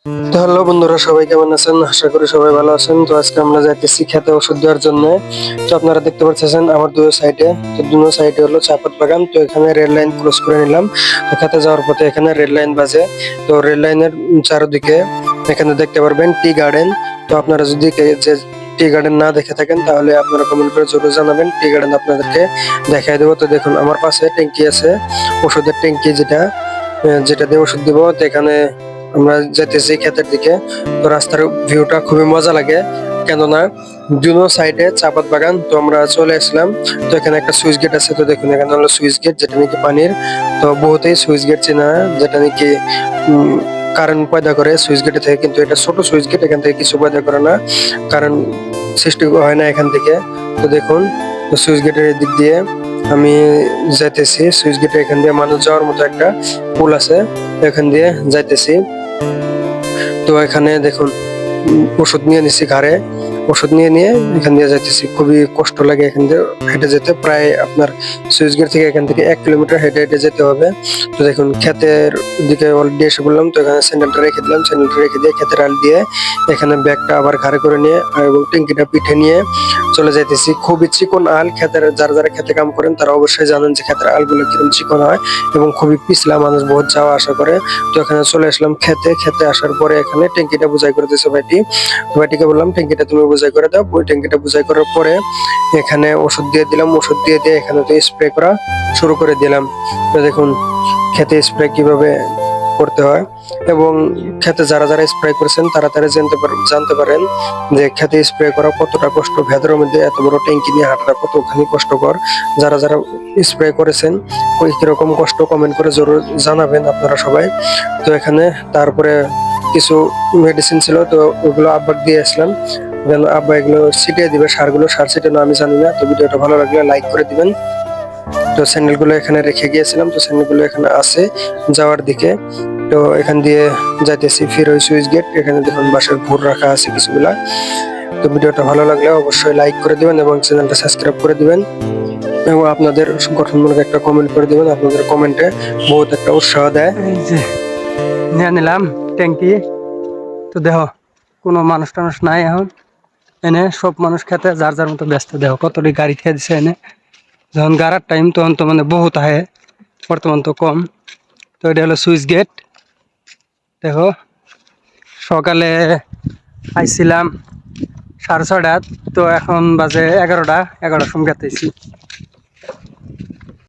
তো হ্যালো বন্ধুরা, সবাই কেমন আছেন? আশা করি সবাই ভালো আছেন। তো আজকে আমরা যাইতেছি খেতে ওষুধ দেওয়ার জন্য। তো আপনারা দেখতে পাচ্ছেন আমার দুই সাইডে, তো দুনো সাইডে হলো চাপাত বাগান। তো এখানে রেড লাইন ক্রস করে নিলাম। তো খেতে যাওয়ার পথে এখানে রেড লাইন বাজে। তো রেড লাইনের চারদিকে এখানে দেখতে পারবেন টি গার্ডেন। তো আপনারা যদি যে টি গার্ডেন না দেখে থাকেন তাহলে আপনারা কমেন্ট করে জরুর জানাবেন, টি গার্ডেন আপনাদেরকে দেখাই দেবো। তো দেখুন আমার পাশে ট্যাঙ্কি আছে, ওষুধের ট্যাঙ্কি, যেটা দিয়ে ওষুধ দিব। তো এখানে আমরা যেতেছি ক্ষেতের দিকে। তো রাস্তার ভিউটা খুবই মজা লাগে, কেননা দুনো সাইডে চাপাত বাগান। তো আমরা চলে আসলাম। তো এখানে একটা সুইচ গেট আছে। তো দেখুন এখানে হলো সুইচ গেট, যেটা নাকি পানির। তো বহুতেই সুইচ গেট চেনা, যেটা নাকি কারেন্ট পয়দা করে সুইচ গেটে থেকে, কিন্তু এটা ছোট সুইচ গেট, এখান থেকে কিছু পয়দা করে না, কারেন্ট সৃষ্টি হয় না এখান থেকে। তো দেখুন সুইচ গেটের দিক দিয়ে আমি যাইতেছি। সুইচ গেটে এখান দিয়ে মানুষ যাওয়ার মতো একটা পুল আছে, এখান দিয়ে যাইতেছি। তো এখানে দেখুন ওষুধ নিয়ে নিচ্ছি ঘাড়ে, ওষুধ নিয়ে নিয়ে এখান দিয়ে যাইতেছি। খুবই কষ্ট লাগে এখান দিয়ে হেঁটে যেতে, প্রায় আপনার সুইচ গেট থেকে এখান থেকে 1 কিলোমিটার হেঁটে হেঁটে যেতে হবে। তো দেখুন ক্ষেতের দিকে অলরেডি এসে বললাম। তো এখানে স্যান্ডেলটা রেখে দিলাম, স্যান্ডেলটা রেখে দিয়ে ক্ষেতের আল দিয়ে এখানে ব্যাগটা আবার ঘাড়ে করে নিয়ে এবং ট্যাঙ্কিটা পিঠে নিয়ে চলে যাইতেছি। খুবই চিকন আল। ক্ষেতের যারা যারা খেতে কাম করেন তারা অবশ্যই জানেন যে ক্ষেতের আলগুলো কিরকম চিকন হয় এবং খুবই পিছলা, মানুষ বহুত যাওয়া আসা করে। তো এখানে চলে আসলাম খেতে। খেতে আসার পরে এখানে ট্যাঙ্কিটা বুঝাই করে দিয়েছে ভাইটি। ভাইটিকে বললাম ট্যাঙ্কিটা তুমি বুঝাই করে দাও। ওই ট্যাঙ্কিটা বুঝাই করার পরে এখানে ওষুধ দিয়ে দিলাম। ওষুধ দিয়ে দিয়ে এখানে তো স্প্রে করা শুরু করে দিলাম। তো দেখুন খেতে স্প্রে কিভাবে করতে হয়, এবং খেতে যারা যারা স্প্রে করেছেন তারা তারা জানতে পারেন যে খেতে স্প্রে করা কতটা কষ্ট। ভেতরের মধ্যে এত বড় ট্যাঙ্কি নিয়ে হাঁটাটা কতখানি কষ্টকর। যারা যারা স্প্রে করেছেন ওই কিরকম কষ্ট কমেন্ট করে জরুর জানাবেন আপনারা সবাই। তো এখানে তারপরে কিছু মেডিসিন ছিল, তো ওগুলো আব্বাকে দিয়ে আসলাম। আব্বা এগুলো ছিটিয়ে দিবে, সার ছিটানো আমি জানি না। তো ভিডিওটা ভালো লাগলে লাইক করে দিবেন। তো স্যান্ডেল গুলো এখানে রেখে গিয়েছিলাম। তো স্যান্ডেল গুলো এখানে আছে যাওয়ার দিকে। তো এখান দিয়ে যাইতেছি ফির ওই সুইচ গেট। এখানে দেখুন বাঁশের ভুর রাখা আছে কিছুগুলা। তো ভিডিওটা ভালো লাগলে অবশ্যই লাইক করে দিবেন এবং চ্যানেলটা সাবস্ক্রাইব করে দিবেন, এবং আপনাদের গঠনমূলক একটা কমেন্ট করে দিবেন। আপনাদের কমেন্টে বহুত একটা উৎসাহ দেয়। এই যে নিয়ে নিলাম ট্যাঙ্কি। তো দেখো কোনো মানুষ টানুষ নাই এখন এনে, সব মানুষ খেতে যার যার মতো ব্যস্ত। দেখো কতটি গাড়ি খেয়ে দিচ্ছে এনে। যখন গাড়ার টাইম তখন তো মানে বহুত আহে, বর্তমান তো কম। তো এটা হলো সুইচ গেট। দেখো সকালে আইছিলাম 6:30, তো এখন বাজে 11টার সময় গেতেছি।